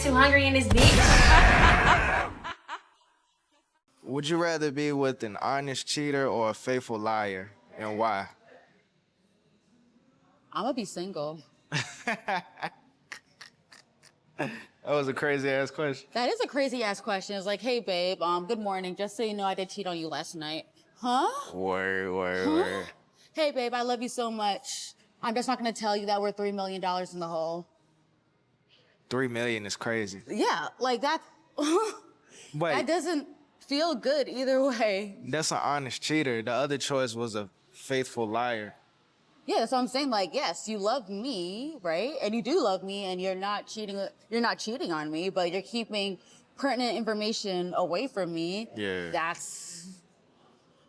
too hungry in this bitch. Would you rather be with an honest cheater or a faithful liar, and why? I'm gonna be single. That was a crazy ass question. That is a crazy ass question. It's like, hey babe, good morning. Just so you know, I did cheat on you last night. Huh? Word. Hey babe, I love you so much. I'm just not gonna tell you that we're $3 million in the hole. 3 million is crazy. Yeah, like that. But That doesn't feel good either way. that's an honest cheater. The other choice was a faithful liar. Yeah, that's what I'm saying. Like, yes, you love me, right? And you do love me, and you're not cheating. You're not cheating on me, but you're keeping pertinent information away from me. Yeah. That's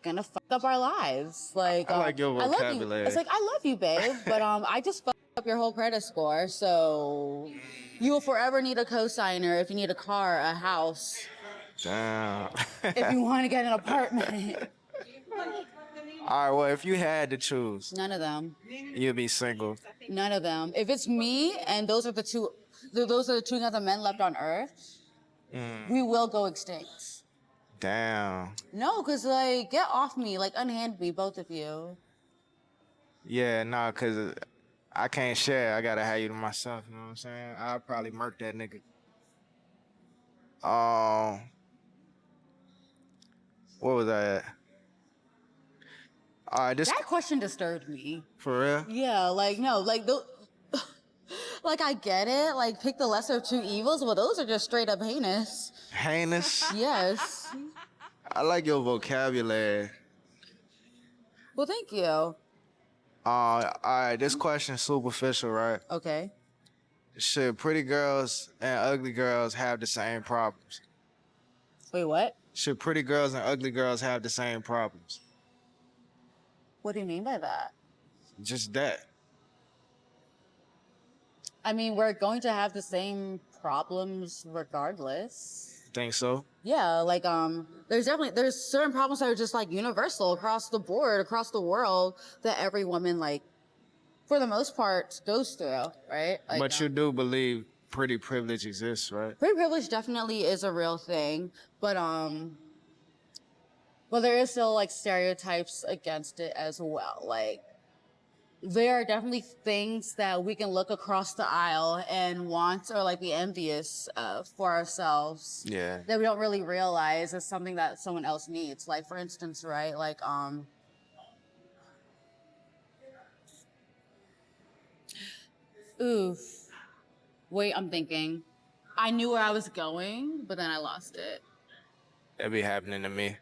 gonna fuck up our lives. Like, I like your I love you. vocabulary. It's like, I love you, babe, but I just fucked up your whole credit score. So you will forever need a cosigner if you need a car, a house, Damn. if you want to get an apartment. All right, well, if you had to choose, None of them. you'd be single. None of them. If it's me and those are the two other men left on Earth, we will go extinct. Damn. No, cause like, get off me, like unhand me, both of you. Yeah, nah, cause I can't share. I gotta have you to myself. You know what I'm saying? I'll probably murk that nigga. What was I at? All right, this That question disturbed me. for real. Yeah, like no, like like I get it, like pick the lesser of two evils, but those are just straight up heinous. Heinous. Yes. I like your vocabulary. Well, thank you. All right, this question's superficial, right? Okay. Should pretty girls and ugly girls have the same problems? Wait, what? Should pretty girls and ugly girls have the same problems? What do you mean by that? Just that. I mean, we're going to have the same problems regardless. Think so? Yeah, like there's certain problems that are just like universal across the board, across the world, that every woman, like, for the most part, goes through, right? Like, But you do believe pretty privilege exists, right? pretty privilege definitely is a real thing, but there is still like stereotypes against it as well. Like, there are definitely things that we can look across the aisle and want or like be envious of for ourselves. Yeah. That we don't really realize is something that someone else needs. Like, for instance, right? Like, oof. Wait, I'm thinking. I knew where I was going, but then I lost it. That be happening to me.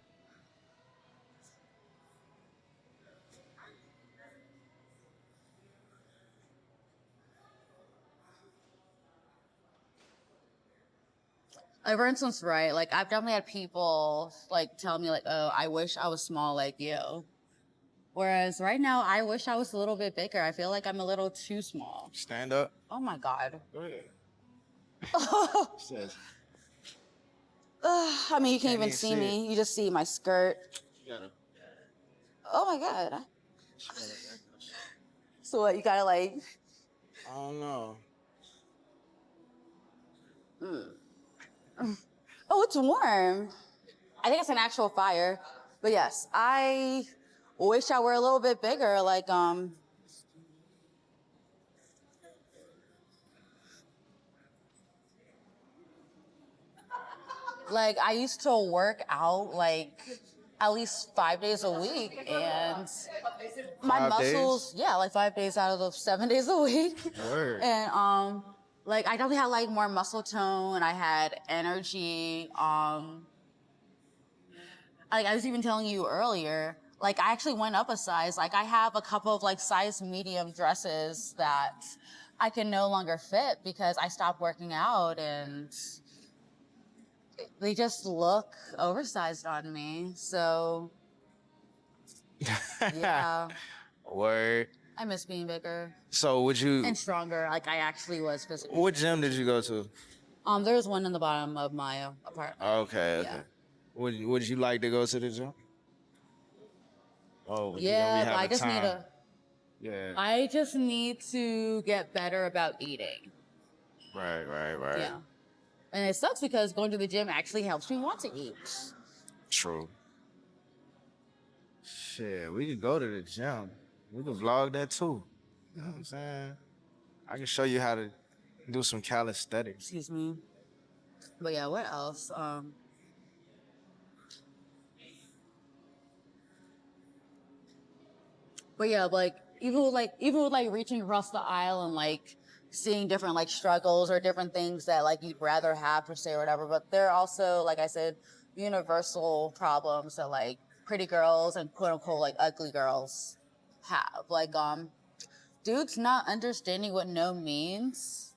Like, for instance, right? Like, I've definitely had people like tell me like, "Oh, I wish I was small like you." Whereas right now, I wish I was a little bit bigger. I feel like I'm a little too small. Stand up. Oh my God. Go ahead. Says, I mean, you can't even even see see me. You just see my skirt. you gotta- Oh my God. So what, you gotta like, I don't know. oh, it's warm. I think it's an actual fire. But yes, I wish I were a little bit bigger. Like, I used to work out like at least 5 days a week, and my 5 days? muscles, yeah, like 5 days out of the 7 days a week. Word. And like, I definitely had like more muscle tone. I had energy. Like I was even telling you earlier, like I actually went up a size. Like I have a couple of like size medium dresses that I can no longer fit because I stopped working out, and they just look oversized on me. So yeah, Word. I miss being bigger So would you? and stronger. Like I actually was physically. What gym did you go to? There's one in the bottom of my apartment. Okay. Yeah. Would you like to go to the gym? Oh, you Yeah, gonna be but I having just need time. to. Yeah. I just need to get better about eating. Right. Yeah. And it sucks because going to the gym actually helps me want to eat. True. Shit, we could go to the gym. We could vlog that too. You know what I'm saying? I can show you how to do some calisthenics. Excuse me. But yeah, what else? But yeah, even with reaching across the aisle and like seeing different like struggles or different things that like you'd rather have per se or whatever. But there are also, like I said, universal problems that like pretty girls and quote unquote like ugly girls have. Like dudes not understanding what no means.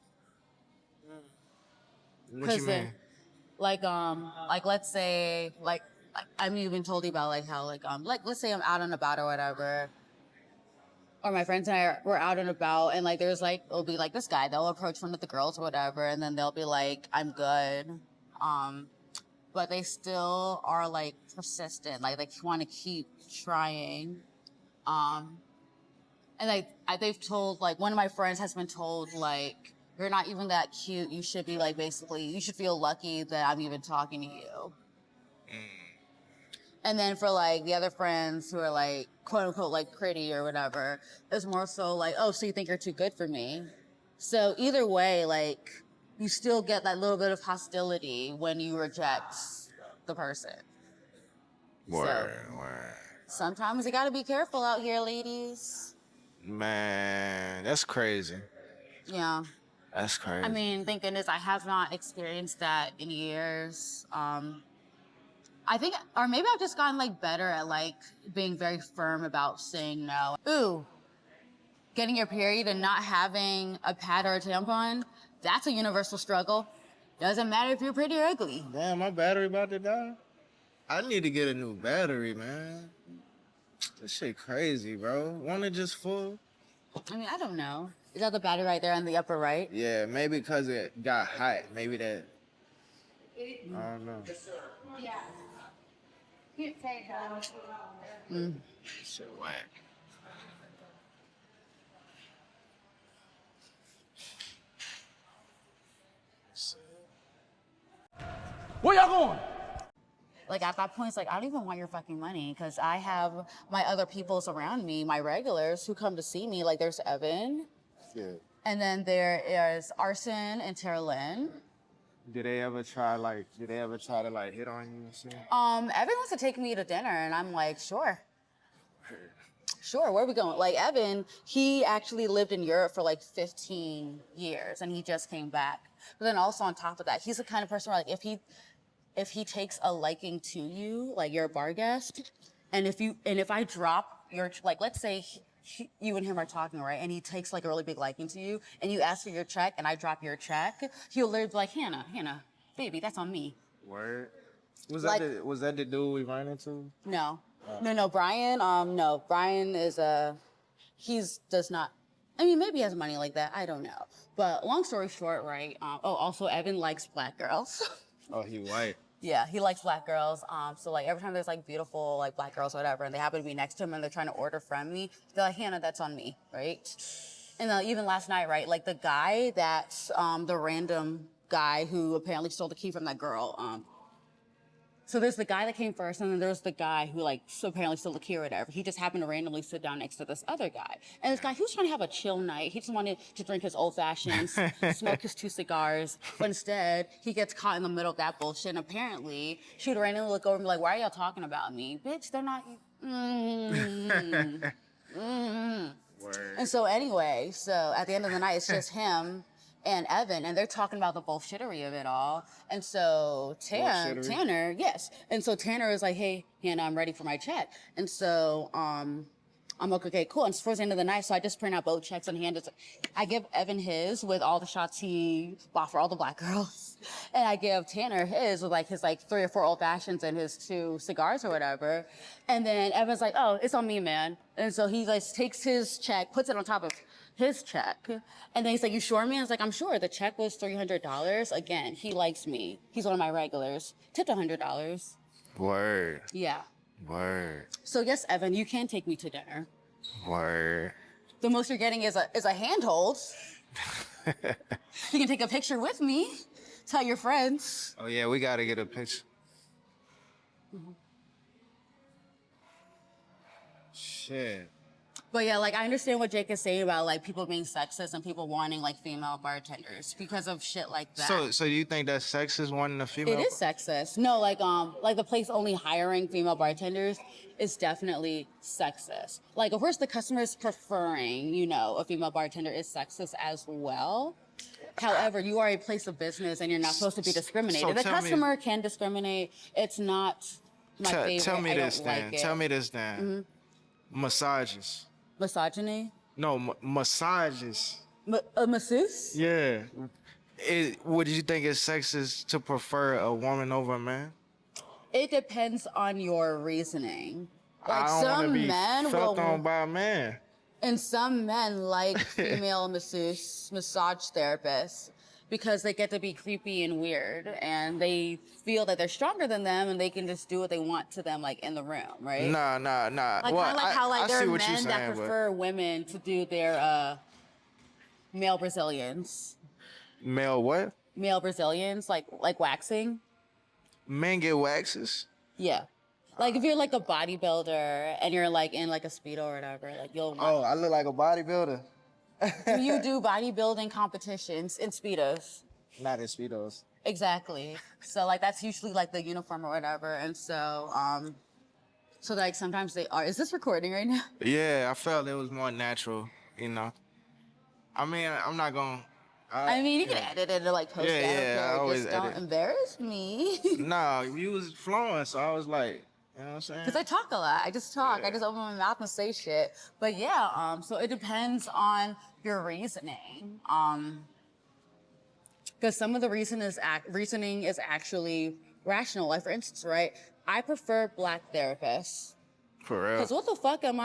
What you mean? Like let's say I'm even told you about like how like let's say I'm out and about or whatever. Or my friends and I were out and about, and like there'll be like this guy, they'll approach one of the girls or whatever, and then they'll be like, I'm good. But they still are like persistent, like they want to keep trying. And like they've told, like one of my friends has been told, like, you're not even that cute. You should be like, basically, you should feel lucky that I'm even talking to you. And then for like the other friends who are like quote unquote like pretty or whatever, it's more so like, oh, so you think you're too good for me? So either way, like you still get that little bit of hostility when you reject the person. Word. Sometimes you gotta be careful out here, ladies. Man, that's crazy. Yeah. That's crazy. I mean, thank goodness I have not experienced that in years. I think, or maybe I've just gotten like better at like being very firm about saying no. Ooh, getting your period and not having a pad or a tampon, that's a universal struggle. Doesn't matter if you're pretty or ugly. Damn, my battery about to die. I need to get a new battery, man. This shit crazy, bro. One it just full? I mean, I don't know. Is that the battery right there on the upper right? Yeah, maybe because it got hot. Maybe that. I don't know. Yeah. Shit whack. Where y'all going? Like at that point, it's like, I don't even want your fucking money because I have my other peoples around me, my regulars who come to see me. Like there's Evan. Yeah. And then there is Arson and Tara Lynn. Did they ever try to like hit on you and shit? Evan wants to take me to dinner and I'm like, sure. Sure, where are we going? Like Evan, he actually lived in Europe for like 15 years and he just came back. But then also on top of that, he's the kind of person where like if he takes a liking to you, like you're a bar guest, and if I drop your, like let's say you and him are talking, right? And he takes like a really big liking to you and you ask for your check and I drop your check, he'll literally be like, Hannah, baby, that's on me. Word. Was Like- that the dude we ran into? No. No, Brian, no. Brian is does not, I mean, maybe he has money like that. I don't know. But long story short, right? Also Evan likes black girls. Oh, he white. Yeah, he likes black girls. So like every time there's like beautiful like black girls or whatever, and they happen to be next to him and they're trying to order from me, they're like, Hannah, that's on me, right? And even last night, right? Like the guy that's the random guy who apparently stole the key from that girl. So there's the guy that came first, and then there's the guy who like apparently stole the key or whatever. He just happened to randomly sit down next to this other guy. And this guy, he was trying to have a chill night. He just wanted to drink his old fashions, smoke his 2 cigars. But instead, he gets caught in the middle of that bullshit. And apparently, she would randomly look over and be like, why are y'all talking about me? Bitch, they're not. Word. And so anyway, so at the end of the night, it's just him and Evan, and they're talking about the bullshittery of it all. And so Tanner, yes. And so Tanner is like, hey, Hannah, I'm ready for my check. And so I'm like, okay, cool. And it's towards the end of the night, so I just print out both checks and I give Evan his with all the shots he bought for all the black girls. And I give Tanner his with his 3 or 4 old fashions and his 2 cigars or whatever. And then Evan's like, oh, it's on me, man. And so he takes his check, puts it on top of his check. And then he's like, you sure, man? I was like, I'm sure. The check was $300. Again, he likes me. He's one of my regulars. Tipped $100. Word. Yeah. Word. So yes, Evan, you can take me to dinner. Word. The most you're getting is a handhold. You can take a picture with me tell your friends. Oh yeah, we gotta get a picture. Shit. But yeah, like I understand what Jake is saying about like people being sexist and people wanting like female bartenders because of shit like that. So do you think that sexist wanting a female? It is sexist. No, like the place only hiring female bartenders is definitely sexist. Like, of course, the customers preferring, a female bartender is sexist as well. However, you are a place of business and you're not supposed to be discriminated. So The tell me- customer can discriminate. It's not my favorite. Tell me I this don't then. like it. Tell me this then. Massages. Misogyny? No, massages. A masseuse? Yeah. Would you think it's sexist to prefer a woman over a man? It depends on your reasoning. Like I don't want to some be men felt will, on by a man. and some men like female massage therapists because they get to be creepy and weird, and they feel that they're stronger than them, and they can just do what they want to them, like in the room, right? Nah. Like Well, kind of like how I there see are what you're men that saying, but prefer women to do their male Brazilians. male what? Male Brazilians, like waxing. Men get waxes? Yeah. Like if you're like a bodybuilder and you're like in like a Speedo or whatever, like you'll Oh, I look like a bodybuilder. you do bodybuilding competitions in Speedos. Not in Speedos. Exactly. So like that's usually like the uniform or whatever. And so so like sometimes they are. Is this recording right now? Yeah, I felt it was more natural, I mean, I'm not gonna. I mean, you can edit it or like post Yeah, it. yeah, I always Just don't edit. embarrass me. Nah, you was flowing, so I was like, you know what I'm saying? Because I talk a lot. I just talk. Yeah. I just open my mouth and say shit. But yeah, so it depends on your reasoning. Because some of the reasoning is actually rational. Like for instance, right? I prefer black therapists. For real. Because what the fuck am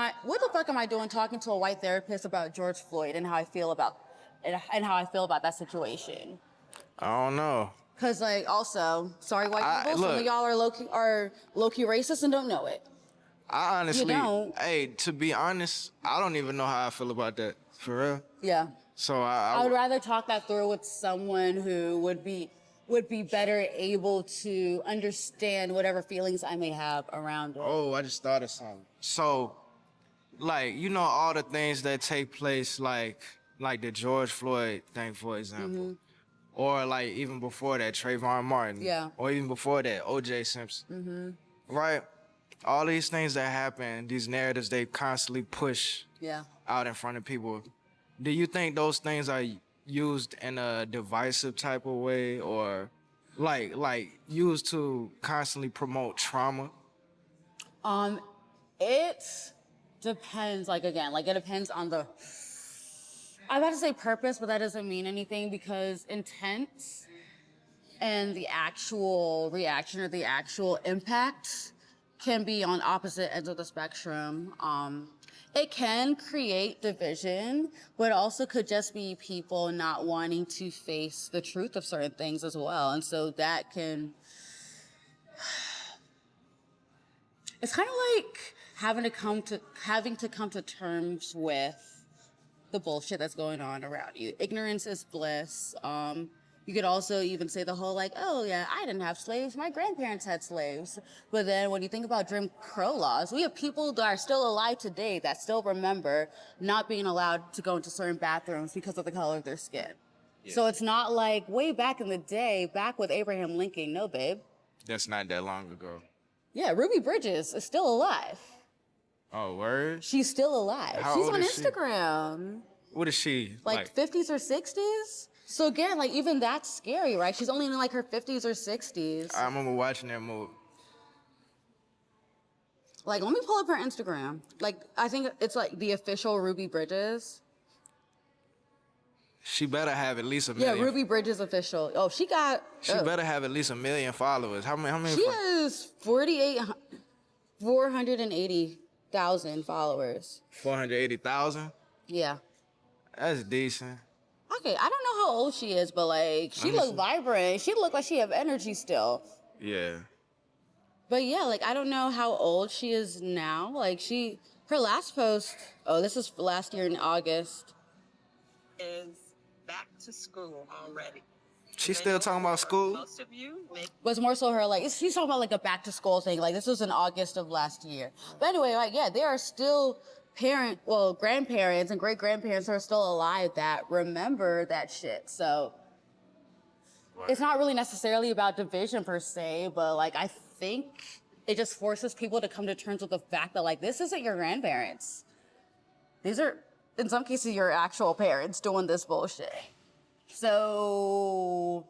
I doing talking to a white therapist about George Floyd and how I feel about that situation? I don't know. Because like also, sorry white people, some of look. y'all are low-key racist and don't know it. I honestly, don't. hey, to be honest, I don't even know how I feel about that. For real. Yeah. So I would rather talk that through with someone who would be better able to understand whatever feelings I may have around it. Oh, I just thought of something. So, like, all the things that take place, like the George Floyd thing, for example. Or like even before that, Trayvon Martin. Yeah. Or even before that, O.J. Simpson. Right? All these things that happen, these narratives they constantly push Yeah. out in front of people. Do you think those things are used in a divisive type of way, or like used to constantly promote trauma? It depends, it depends on the, I'm about to say purpose, but that doesn't mean anything because intent and the actual reaction or the actual impact can be on opposite ends of the spectrum. It can create division, but also could just be people not wanting to face the truth of certain things as well. And so that can, it's kind of like having to come to terms with the bullshit that's going on around you. Ignorance is bliss. You could also even say the whole oh yeah, I didn't have slaves, my grandparents had slaves. But then when you think about Jim Crow laws, we have people that are still alive today that still remember not being allowed to go into certain bathrooms because of the color of their skin. Yeah. So it's not like way back in the day, back with Abraham Lincoln. No, babe. That's not that long ago. Yeah, Ruby Bridges is still alive. Oh, word? She's still alive. How She's old on is she? Instagram. What is she? Like 50s or 60s? So again, even that's scary, right? She's only in her 50s or 60s. I remember watching that movie. Let me pull up her Instagram. I think it's the official Ruby Bridges. She better have at least a million. Yeah, Ruby Bridges official. Oh, she got. She better have at least 1 million followers. How many? She has 480,000 followers. 480,000? Yeah. That's decent. Okay, I don't know how old she is, but she look vibrant. She look like she have energy still. Yeah. But yeah, I don't know how old she is now. Her last post, this is last year in August. Is back to school already. She's still talking about school? But it's more so her, like, she's talking about, like, a back-to-school thing. Like, this was in August of last year. But anyway, like, yeah, there are still grandparents and great-grandparents who are still alive that remember that shit. So it's not really necessarily about division per se, but, like, I think it just forces people to come to terms with the fact that, like, this isn't your grandparents. These are, in some cases, your actual parents doing this bullshit. So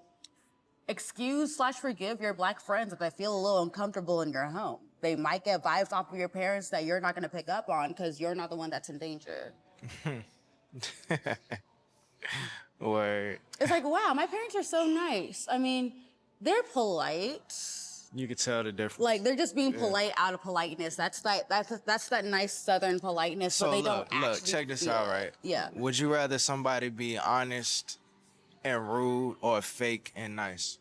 excuse/forgive your Black friends if they feel a little uncomfortable in your home. They might get vibes off of your parents that you're not going to pick up on because you're not the one that's in danger. Word. It's like, wow, my parents are so nice. I mean, they're polite. You could tell the difference. Like, they're just being polite out of politeness. That's that nice Southern politeness, So but they look, don't actually check this feel out, it. right? Yeah. Would you rather somebody be honest and rude or fake and nice?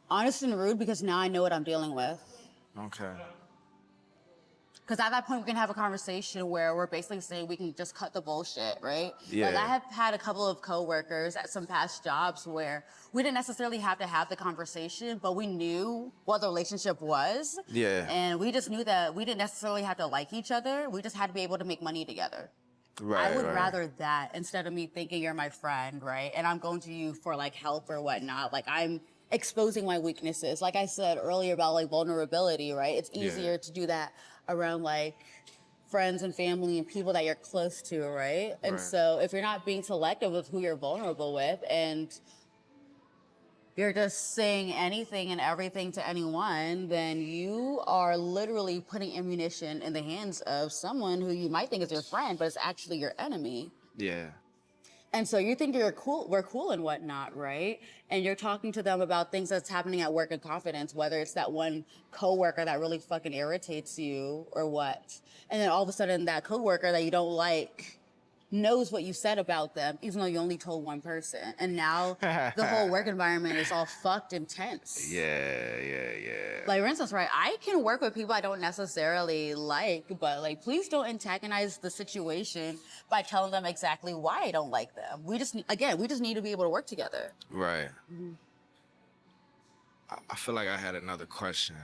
Honest and rude because now I know what I'm dealing with. Okay. Because at that point, we can have a conversation where we're basically saying we can just cut the bullshit, right? Yeah. Like, I have had a couple of coworkers at some past jobs where we didn't necessarily have to have the conversation, but we knew what the relationship was. Yeah. And we just knew that we didn't necessarily have to like each other. We just had to be able to make money together. Right. I would right. rather that instead of me thinking you're my friend, right? And I'm going to you for, like, help or whatnot. Like, I'm exposing my weaknesses. Like I said earlier about, like, vulnerability, right? It's easier to do that around, like, friends and family and people that you're close to, right? And so if you're not being selective with who you're vulnerable with and you're just saying anything and everything to anyone, then you are literally putting ammunition in the hands of someone who you might think is your friend, but it's actually your enemy. Yeah. And so you think we're cool and whatnot, right? And you're talking to them about things that's happening at work in confidence, whether it's that one coworker that really fucking irritates you or what. And then all of a sudden that coworker that you don't like knows what you said about them, even though you only told one person. And now the whole work environment is all fucked and tense. Yeah. Like, for instance, right, I can work with people I don't necessarily like, but, like, please don't antagonize the situation by telling them exactly why I don't like them. We just need to be able to work together. Right. I feel like I had another question.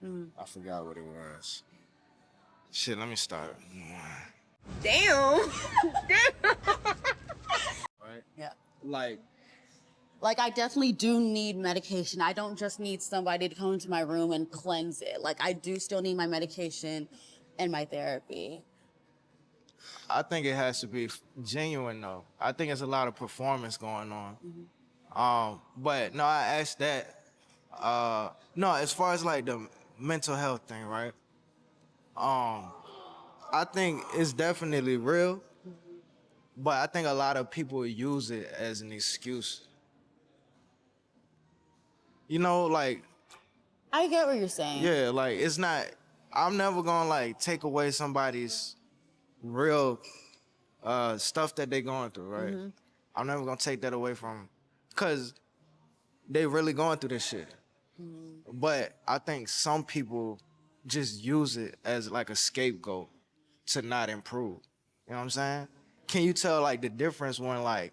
I forgot what it was. Shit, let me start. Damn. Right? Yeah. Like, I definitely do need medication. I don't just need somebody to come into my room and cleanse it. Like, I do still need my medication and my therapy. I think it has to be genuine though. I think there's a lot of performance going on. But no, I asked that. No, as far as like the mental health thing, right? I think it's definitely real, but I think a lot of people use it as an excuse. You know, like, I get what you're saying. yeah, like it's not. I'm never gonna like take away somebody's real stuff that they going through, right? I'm never gonna take that away from them, cause they really going through this shit. But I think some people just use it as like a scapegoat to not improve. You know what I'm saying? Can you tell like the difference when like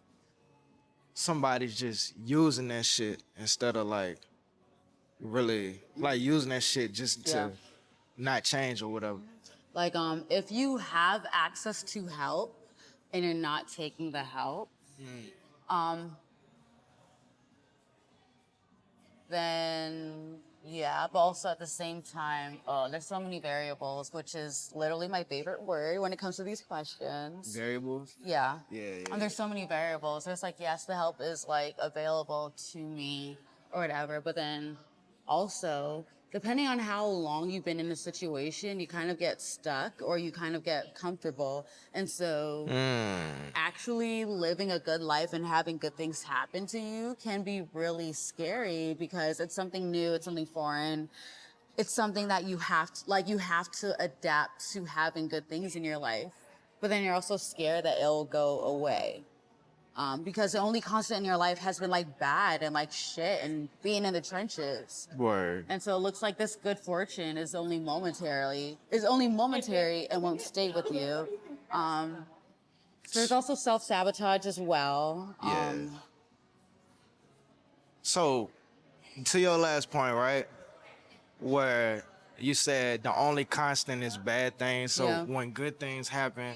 somebody's just using that shit instead of like really like using that shit just to not change or whatever? Like, if you have access to help and you're not taking the help, then yeah, but also at the same time, there's so many variables, which is literally my favorite word when it comes to these questions. Variables? Yeah. Yeah. And there's so many variables. There's like, yes, the help is like available to me or whatever, but then also, depending on how long you've been in a situation, you kind of get stuck or you kind of get comfortable. And so actually living a good life and having good things happen to you can be really scary because it's something new, it's something foreign. It's something that you have to adapt to having good things in your life. But then you're also scared that it'll go away. Because the only constant in your life has been like bad and like shit and being in the trenches. Word. And so it looks like this good fortune is only momentary and won't stay with you. So there's also self-sabotage as well. Yeah. So, to your last point, right? Where you said the only constant is bad things. So Yeah. when good things happen,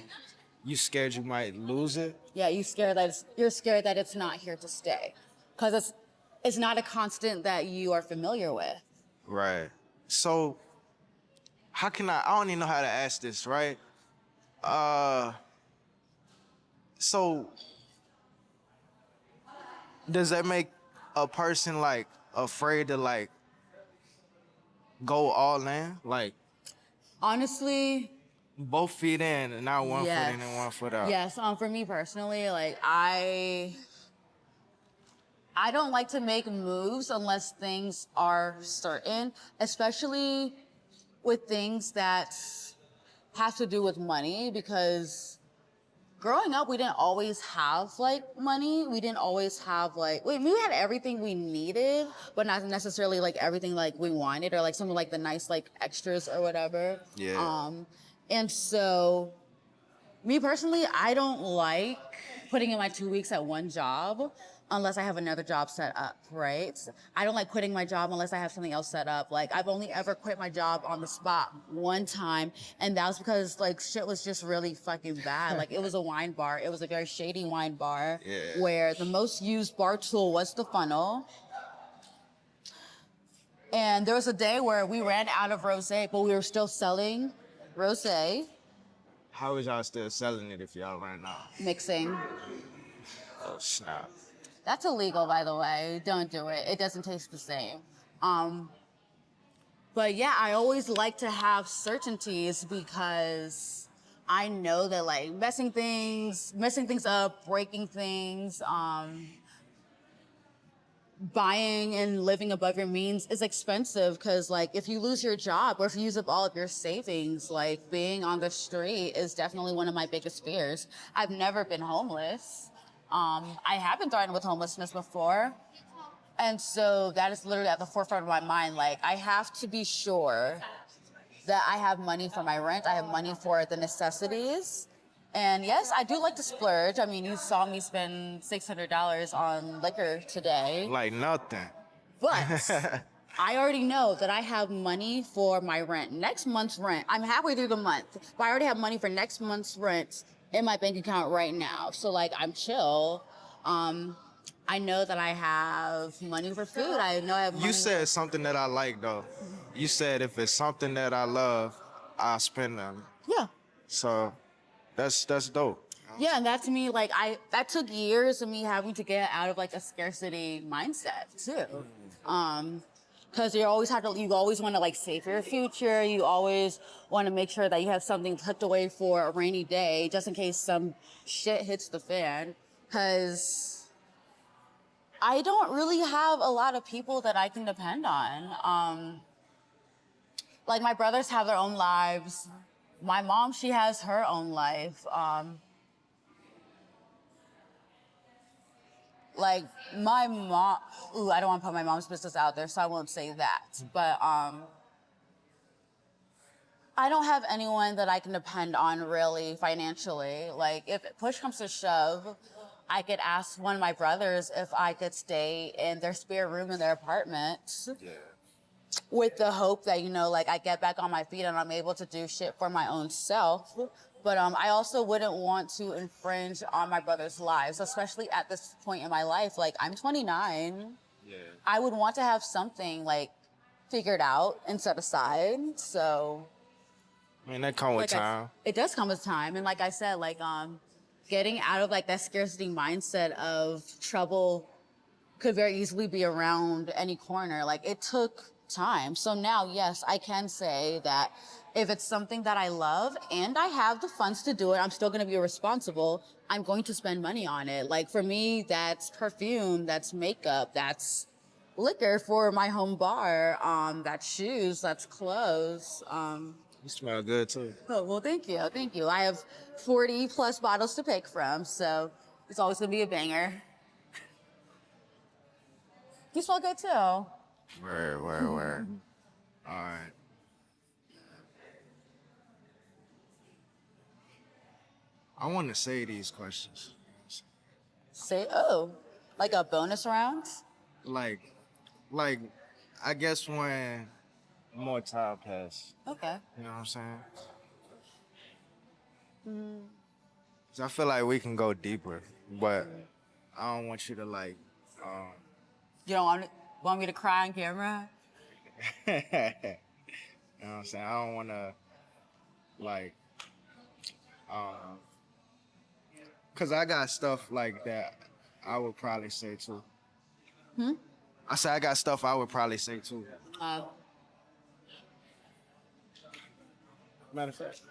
you scared you might lose it. Yeah, you're scared that it's not here to stay, because it's not a constant that you are familiar with. Right. So how can I don't even know how to ask this, right? So does that make a person like afraid to like go all in? Like Honestly, both feet in and not one yes. foot in and one foot out. Yes, for me personally, like I don't like to make moves unless things are certain, especially with things that have to do with money, because growing up, we didn't always have like money. We didn't always have like, we had everything we needed, but not necessarily like everything like we wanted, or like something like the nice like extras or whatever. Yeah. And so me personally, I don't like putting in my 2 weeks at one job unless I have another job set up, right? I don't like quitting my job unless I have something else set up. Like, I've only ever quit my job on the spot one time, and that was because like shit was just really fucking bad. Like, it was a wine bar. It was a very shady wine bar. Yeah. Where the most used bar tool was the funnel. And there was a day where we ran out of rosé, but we were still selling rosé. How is y'all still selling it if y'all ran out? Mixing. Oh snap. That's illegal, by the way. Don't do it. It doesn't taste the same. But yeah, I always like to have certainties, because I know that like messing things up, breaking things, buying and living above your means is expensive, because like if you lose your job or if you use up all of your savings, like being on the street is definitely one of my biggest fears. I've never been homeless. I have been threatened with homelessness before. And so that is literally at the forefront of my mind. Like, I have to be sure that I have money for my rent. I have money for the necessities. And yes, I do like to splurge. I mean, you saw me spend $600 on liquor today. Like nothing. But I already know that I have money for my rent. Next month's rent, I'm halfway through the month, but I already have money for next month's rent in my bank account right now. So like, I'm chill. I know that I have money for food. I know I have money. You said something that I like though. You said if it's something that I love, I'll spend them. Yeah. So that's dope. Yeah, and that to me, like, that took years of me having to get out of like a scarcity mindset too. Because you always want to like save for your future. You always want to make sure that you have something tucked away for a rainy day, just in case some shit hits the fan. Because I don't really have a lot of people that I can depend on. Like, my brothers have their own lives. My mom, she has her own life. Like, my mom, I don't want to put my mom's business out there, so I won't say that. But I don't have anyone that I can depend on really financially. Like, if push comes to shove, I could ask one of my brothers if I could stay in their spare room in their apartment. Yeah. With the hope that, like, I get back on my feet and I'm able to do shit for my own self. But I also wouldn't want to infringe on my brother's lives, especially at this point in my life. Like, I'm 29. Yeah. I would want to have something, like, figured out and set aside. So, I mean, that come with time. It does come with time. And like I said, like, getting out of, like, that scarcity mindset of trouble could very easily be around any corner. Like, it took time. So now, yes, I can say that if it's something that I love and I have the funds to do it, I'm still going to be responsible. I'm going to spend money on it. Like, for me, that's perfume, that's makeup, that's liquor for my home bar, that's shoes, that's clothes. You smell good too. Oh, well, thank you. Thank you. I have 40 plus bottles to pick from, so it's always going to be a banger. You smell good too. Where? All right. I want to say these questions. Say, like a bonus round? like, I guess when more time pass. Okay. You know what I'm saying? 'Cause I feel like we can go deeper, but I don't want you to like. You don't want me to cry on camera? You know what I'm saying? I don't want to like. Cause I got stuff like that I would probably say too. I said I got stuff I would probably say too. Matter of fact.